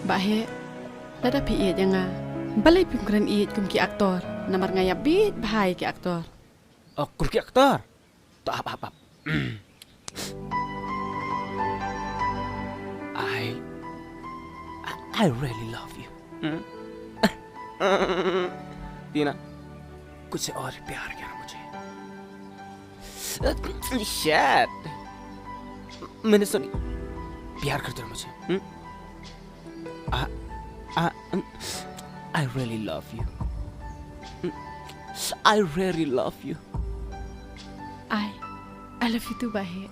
Bahe, lada pi iet yang balai pimkran iet kum ki aktor, namar ngaya bit bahai ki aktor. Oh, kurki aktor. Tak apa. I really love you. टीना, कुछ और प्यार किया मुझे. Shit. मैंने सुनी. प्यार करते हो मुझे. I really love you. I really love you. I love you too, Bahe.